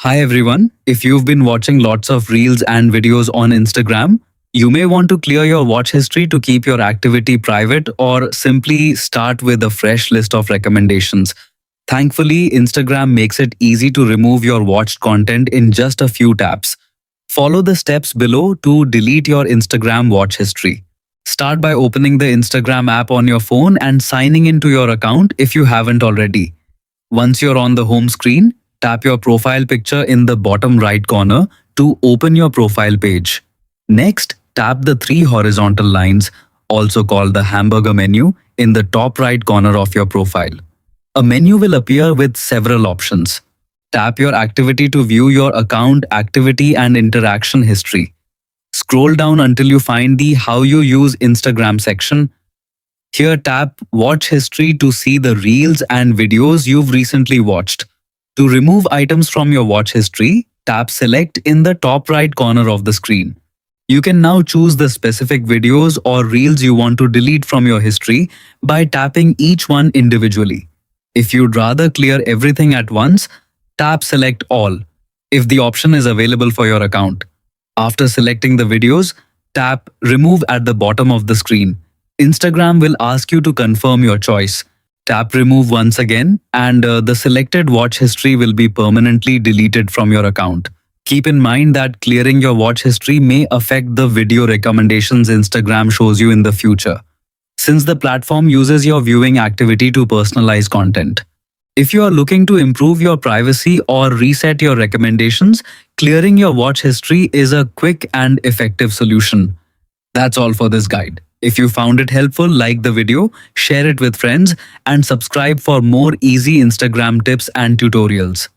Hi everyone. If you've been watching lots of reels and videos on Instagram, you may want to clear your watch history to keep your activity private or simply start with a fresh list of recommendations. Thankfully, Instagram makes it easy to remove your watched content in just a few taps. Follow the steps below to delete your Instagram watch history. Start by opening the Instagram app on your phone and signing into your account if you haven't already. Once you're on the home screen, tap your profile picture in the bottom right corner to open your profile page. Next, tap the three horizontal lines, also called the hamburger menu, in the top right corner of your profile. A menu will appear with several options. Tap your activity to view your account activity and interaction history. Scroll down until you find the How You Use Instagram section. Here tap Watch History to see the reels and videos you've recently watched. To remove items from your watch history, tap Select in the top right corner of the screen. You can now choose the specific videos or reels you want to delete from your history by tapping each one individually. If you'd rather clear everything at once, tap Select All if the option is available for your account. After selecting the videos, tap Remove at the bottom of the screen. Instagram will ask you to confirm your choice. Tap Remove once again, and the selected watch history will be permanently deleted from your account. Keep in mind that clearing your watch history may affect the video recommendations Instagram shows you in the future, since the platform uses your viewing activity to personalize content. If you are looking to improve your privacy or reset your recommendations, clearing your watch history is a quick and effective solution. That's all for this guide. If you found it helpful, like the video, share it with friends, and subscribe for more easy Instagram tips and tutorials.